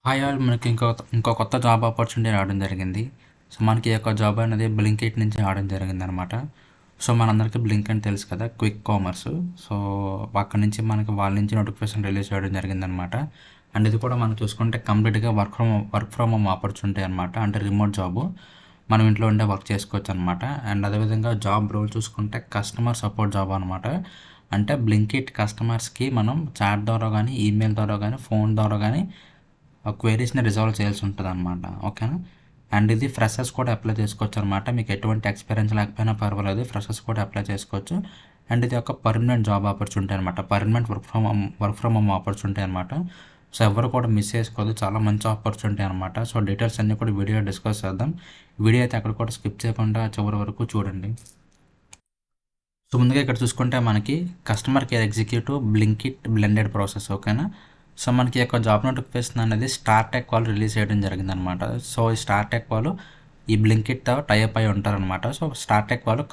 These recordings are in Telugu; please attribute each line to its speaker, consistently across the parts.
Speaker 1: హాయ్ ఆల్ మనకి ఇంకో కొత్త జాబ్ ఆపర్చునిటీ రావడం జరిగింది. సో మనకి ఈ యొక్క జాబ్ అనేది బ్లింకిట్ నుంచి రావడం జరిగిందనమాట. సో మనందరికీ బ్లింక్ అని తెలుసు కదా, క్విక్ కామర్స్. సో అక్కడి నుంచి మనకి వాళ్ళ నుంచి నోటిఫికేషన్ రిలీజ్ చేయడం జరిగిందనమాట. అండ్ ఇది కూడా మనం చూసుకుంటే కంప్లీట్గా వర్క్ ఫ్రమ్ హోమ్ ఆపర్చునిటీ అనమాట. అంటే రిమోట్ జాబు, మనం ఇంట్లో ఉండే వర్క్ చేసుకోవచ్చు అనమాట. అండ్ అదేవిధంగా జాబ్ రోల్ చూసుకుంటే కస్టమర్ సపోర్ట్ జాబ్ అనమాట. అంటే బ్లింకిట్ కస్టమర్స్కి మనం చాట్ ద్వారా కానీ, ఈమెయిల్ ద్వారా కానీ, ఫోన్ ద్వారా కానీ క్వైరీస్ని రిజాల్వ్ చేయాల్సి ఉంటుంది అనమాట. ఓకేనా. అండ్ ఇది ఫ్రెషర్స్ కూడా అప్లై చేసుకోవచ్చు అనమాట. మీకు ఎటువంటి ఎక్స్పీరియన్స్ లేకపోయినా పర్వాలేదు, ఫ్రెషర్స్ కూడా అప్లై చేసుకోవచ్చు. అండ్ ఇది ఒక పర్మనెంట్ జాబ్ ఆపర్చునిటీ అనమాట. Permanent work from home opportunity అనమాట. సో ఎవరు కూడా మిస్ చేసుకోవద్దు, చాలా మంచి ఆపర్చునిటీ అనమాట. సో డీటెయిల్స్ అన్నీ కూడా వీడియో డిస్కస్ చేద్దాం. వీడియో అయితే అక్కడ కూడా స్కిప్ చేయకుండా చివరి వరకు చూడండి. సో ముందుగా ఇక్కడ చూసుకుంటే మనకి customer care executive Blinkit blended process. ఓకేనా. సో మనకి యొక్క జాబ్ నోటిఫికేషన్ అనేది స్టార్టెక్ వాళ్ళు రిలీజ్ చేయడం జరిగిందనమాట. సో ఈ స్టార్టెక్ వాళ్ళు ఈ బ్లింకిట్తో టైప్ అయి ఉంటారనమాట. సో స్టార్టెక్ వాళ్ళు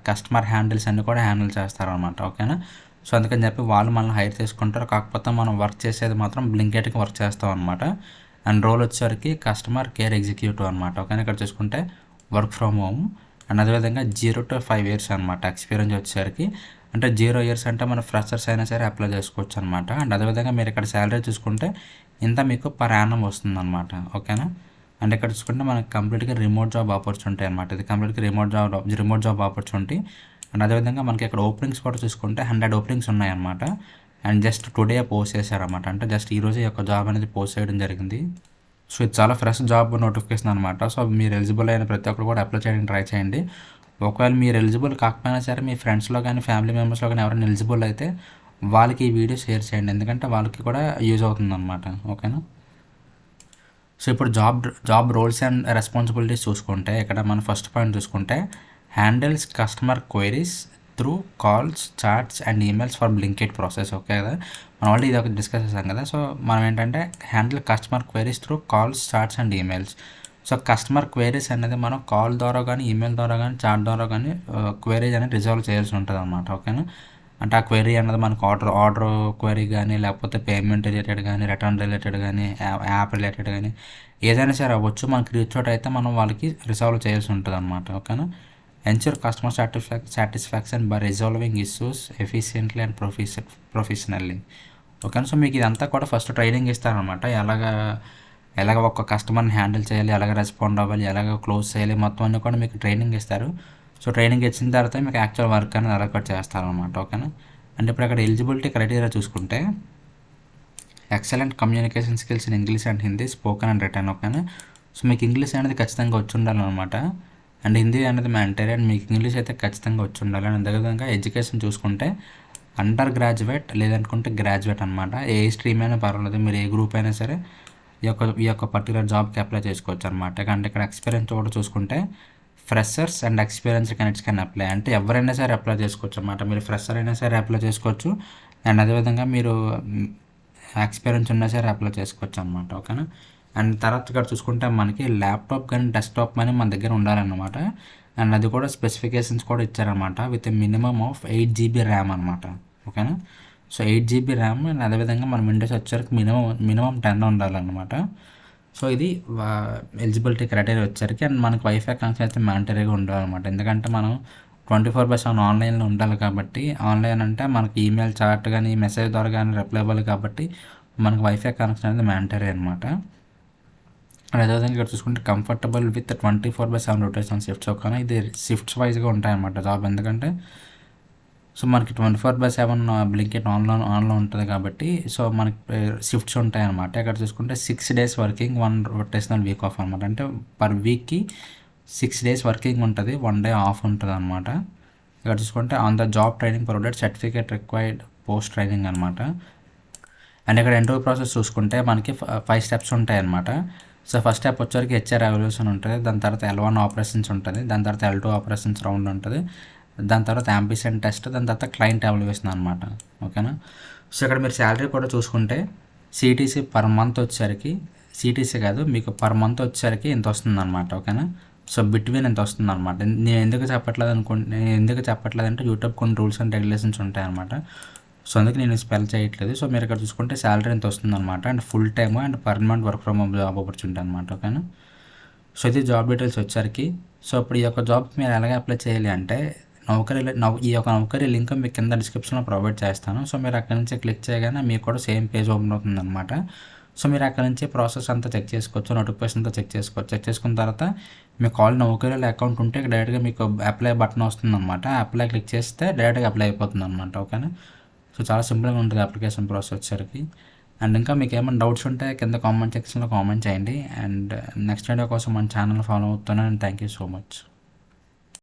Speaker 1: కస్టమర్ హ్యాండిల్స్ అన్నీ కూడా హ్యాండిల్ చేస్తారనమాట. ఓకేనా. సో అందుకని చెప్పి వాళ్ళు మనల్ని హైర్ చేసుకుంటారు. కాకపోతే మనం వర్క్ చేసేది మాత్రం బ్లింకిట్కి వర్క్ చేస్తాం అనమాట. అండ్ రోల్ వచ్చేసరికి కస్టమర్ కేర్ ఎగ్జిక్యూటివ్ అనమాట. ఓకేనా. ఇక్కడ చూసుకుంటే వర్క్ ఫ్రమ్ హోమ్. అండ్ అదేవిధంగా 0 to 5 years అనమాట ఎక్స్పీరియన్స్ వచ్చేసరికి. అంటే 0 years అంటే మన ఫ్రెషర్స్ అయినా సరే అప్లై చేసుకోవచ్చు అనమాట. అండ్ అదేవిధంగా మీరు ఇక్కడ శాలరీ చూసుకుంటే ఇంత మీకు పర్ యానం వస్తుంది అనమాట. ఓకేనా. అండ్ ఇక్కడ చూసుకుంటే మనకి కంప్లీట్గా రిమోట్ జాబ్ ఆపర్చునిటీ అనమాట. ఇది కంప్లీట్గా రిమోట్ జాబ్ ఆపర్చునిటీ. అండ్ అదేవిధంగా మనకి ఇక్కడ ఓపెనింగ్స్ కూడా చూసుకుంటే 100 ఓపెనింగ్స్ ఉన్నాయన్నమాట. అండ్ జస్ట్ టుడే పోస్ట్ చేశారన్నమాట. అంటే జస్ట్ ఈరోజు ఈ యొక్క జాబ్ అనేది పోస్ట్ చేయడం జరిగింది. సో ఇది చాలా ఫ్రెష్ జాబ్ నోటిఫికేషన్ అనమాట. సో మీరు ఎలిజిబుల్ అయిన ప్రతి ఒక్కరు కూడా అప్లై చేయడానికి ట్రై చేయండి. ఒకవేళ మీరు ఎలిజిబుల్ కాకపోయినా సరే మీ ఫ్రెండ్స్లో కానీ ఫ్యామిలీ మెంబర్స్లో కానీ ఎవరైనా ఎలిజిబుల్ అయితే వాళ్ళకి ఈ వీడియో షేర్ చేయండి, ఎందుకంటే వాళ్ళకి కూడా యూజ్ అవుతుంది అనమాట. ఓకేనా. సో ఇప్పుడు జాబ్ రోల్స్ అండ్ రెస్పాన్సిబిలిటీస్ చూసుకుంటే ఇక్కడ మన ఫస్ట్ పాయింట్ చూసుకుంటే handles customer queries through calls, charts and emails for Blinkit process. Okay కదా, మనం ఆల్రెడీ ఇది ఒక డిస్కస్ చేసాం కదా. సో మనం ఏంటంటే handle customer queries through calls, charts and emails. So customer queries అనేది మనం కాల్ ద్వారా కానీ, ఈమెయిల్ ద్వారా కానీ, చాట్ ద్వారా కానీ క్వైరీస్ అనేది రిజాల్వ్ చేయాల్సి ఉంటుంది అనమాట. ఓకేనా. అంటే ఆ క్వైరీ అనేది మనకు ఆర్డర్ క్వైరీ కానీ, లేకపోతే పేమెంట్ రిలేటెడ్ కానీ, రిటర్న్ రిలేటెడ్ కానీ, యాప్ రిలేటెడ్ కానీ ఏదైనా సరే అవ్వచ్చు. మనకి రీచ్ అవుట్ అయితే మనం వాళ్ళకి రిజాల్వ్ చేయాల్సి ఉంటుంది అనమాట. ఓకేనా. Ensure customer satisfaction by resolving issues efficiently and professionally. ఓకేనా. సో మీకు ఇదంతా కూడా ఫస్ట్ ట్రైనింగ్ ఇస్తారనమాట. ఎలాగ ఒక కస్టమర్ని హ్యాండిల్ చేయాలి, ఎలాగ రెస్పాండ్ అవ్వాలి, ఎలాగ క్లోజ్ చేయాలి, మొత్తం అన్నీ కూడా మీకు ట్రైనింగ్ ఇస్తారు. సో ట్రైనింగ్ ఇచ్చిన తర్వాత మీకు యాక్చువల్ వర్క్ అనేది అలా కూడా చేస్తారనమాట. ఓకేనా. అంటే ఇప్పుడు అక్కడ ఎలిజిబిలిటీ క్రైటీరియా చూసుకుంటే excellent communication skills in English and Hindi spoken and return. ఓకేనా. సో మీకు ఇంగ్లీష్ అనేది ఖచ్చితంగా వచ్చి ఉండాలన్నమాట. అండ్ హిందీ అనేది మ్యాండేటరీ. అండ్ మీకు ఇంగ్లీష్ అయితే ఖచ్చితంగా వచ్చి ఉండాలి. అండ్ అదేవిధంగా ఎడ్యుకేషన్ చూసుకుంటే అండర్ గ్రాడ్యుయేట్ లేదనుకుంటే గ్రాడ్యుయేట్ అనమాట. ఏ స్ట్రీమ్ అయినా పర్వాలేదు, మీరు ఏ గ్రూప్ అయినా సరే ఈ యొక్క పర్టికులర్ జాబ్కి అప్లై చేసుకోవచ్చు అనమాట. అంటే ఇక్కడ ఎక్స్పీరియన్స్ కూడా చూసుకుంటే freshers and experience candidates can apply. అంటే ఎవరైనా సరే అప్లై చేసుకోవచ్చు అనమాట. మీరు ఫ్రెషర్ అయినా సరే అప్లై చేసుకోవచ్చు. అండ్ అదేవిధంగా మీరు ఎక్స్పీరియన్స్ ఉన్నా సరే అప్లై చేసుకోవచ్చు అనమాట. ఓకేనా. అండ్ తర్వాత ఇక్కడ చూసుకుంటే మనకి ల్యాప్టాప్ కానీ డెస్క్టాప్ కానీ మన దగ్గర ఉండాలన్నమాట. అండ్ అది కూడా స్పెసిఫికేషన్స్ కూడా ఇచ్చారనమాట. With minimum of 8 GB RAM అనమాట. ఓకేనా. So 8 GB RAM. అండ్ అదేవిధంగా మన విండోస్ వచ్చేసరికి మినిమం 10 ఉండాలన్నమాట. సో ఇది ఎలిజిబిలిటీ క్రైటీరియా వచ్చేసరికి. అండ్ మనకి వైఫై కనెక్షన్ అయితే మ్యాండటరీగా ఉండాలన్నమాట. ఎందుకంటే మనం 24/7 ఆన్లైన్లో ఉండాలి కాబట్టి, ఆన్లైన్ అంటే మనకి ఈమెయిల్, చాట్ కానీ, మెసేజ్ ద్వారా కానీ రిప్లై అవ్వాలి కాబట్టి మనకి వైఫై కనెక్షన్ అనేది మ్యాండటరీ అనమాట. అండ్ అదేవిధంగా ఇక్కడ చూసుకుంటే కంఫర్టబుల్ విత్ 24/7 రొటేషన్ షిఫ్ట్స్. ఓకేనా. ఇది షిఫ్ట్స్ వైజ్గా ఉంటాయన్నమాట జాబ్. ఎందుకంటే సో మనకి 24/7 బ్లింకిట్ ఆన్లో ఉంటుంది కాబట్టి సో మనకి షిఫ్ట్స్ ఉంటాయన్నమాట. ఇక్కడ చూసుకుంటే 6 days working, 1 rotational week off అనమాట. అంటే పర్ వీక్కి 6 days వర్కింగ్ ఉంటుంది, 1 day ఆఫ్ ఉంటుంది అనమాట. ఇక్కడ చూసుకుంటే on the job training provided, certificate required post training అనమాట. అండ్ ఇక్కడ ఇంటర్వ్యూ ప్రాసెస్ చూసుకుంటే మనకి 5 steps ఉంటాయి అనమాట. సో ఫస్ట్ స్టెప్ వచ్చేసరికి హెచ్ఆర్ ఎవాల్యుయేషన్ ఉంటుంది. దాని తర్వాత L1 ఆపరేషన్స్ ఉంటుంది. దాని తర్వాత L2 ఆపరేషన్స్ రౌండ్ ఉంటుంది. దాని తర్వాత యాంబిషన్ టెస్ట్, దాని తర్వాత క్లయింట్ ఎవాల్యుయేషన్ అనమాట. ఓకేనా. సో ఇక్కడ మీరు శాలరీ కూడా చూసుకుంటే సిటీసీ పర్ మంత్ వచ్చేసరికి, సిటీసీ కాదు మీకు పర్ మంత్ వచ్చేసరికి ఇంత వస్తుంది అనమాట. ఓకేనా. సో బిట్వీన్ ఎంత వస్తుంది అనమాట. నేను ఎందుకు చెప్పట్లేదు అంటే యూట్యూబ్ కొన్ని రూల్స్ అండ్ రెగ్యులేషన్స్ ఉంటాయి అనమాట. సో అందుకే నేను స్పెల్ చేయట్లేదు. సో మీరు ఇక్కడ చూసుకుంటే శాలరీ ఎంత వస్తుందన్నమాట, and full time and permanent work from home job opportunity అనమాట. ఓకేనా. సో ఇది జాబ్ డీటెయిల్స్ వచ్చరికి. సో ఇప్పుడు ఈ యొక్క జాబ్కి మీరు ఎలాగ అప్లై చేయాలి అంటే, ఈ యొక్క నౌకరీ లింక్ మీకు కింద డిస్క్రిప్షన్లో ప్రొవైడ్ చేస్తాను. సో మీరు అక్కడ నుంచి క్లిక్ చేయగానే మీకు కూడా సేమ్ పేజ్ ఓపెన్ అవుతుంది అనమాట. సో మీరు అక్కడ నుంచి ప్రాసెస్ అంతా చెక్ చేసుకోవచ్చు, నోటిఫికేషన్ అంతా చెక్ చేసుకోవచ్చు. చెక్ చేసుకున్న తర్వాత మీకు ఆల్రెడీ నౌకరీలో అకౌంట్ ఉంటే డైరెక్ట్గా మీకు అప్లై బటన్ వస్తుంది అనమాట. అప్లై క్లిక్ చేస్తే డైరెక్ట్గా అప్లై అయిపోతుంది అనమాట. ఓకేనా. సో చాలా సింపుల్గా ఉంటుంది అప్లికేషన్ ప్రాసెస్ వచ్చేసరికి. అండ్ ఇంకా మీకు ఏమైనా డౌట్స్ ఉంటే కింద కామెంట్ సెక్షన్లో కామెంట్ చేయండి. అండ్ నెక్స్ట్ వీడియో కోసం మన ఛానల్ ఫాలో అవుతాను. And thank you so much.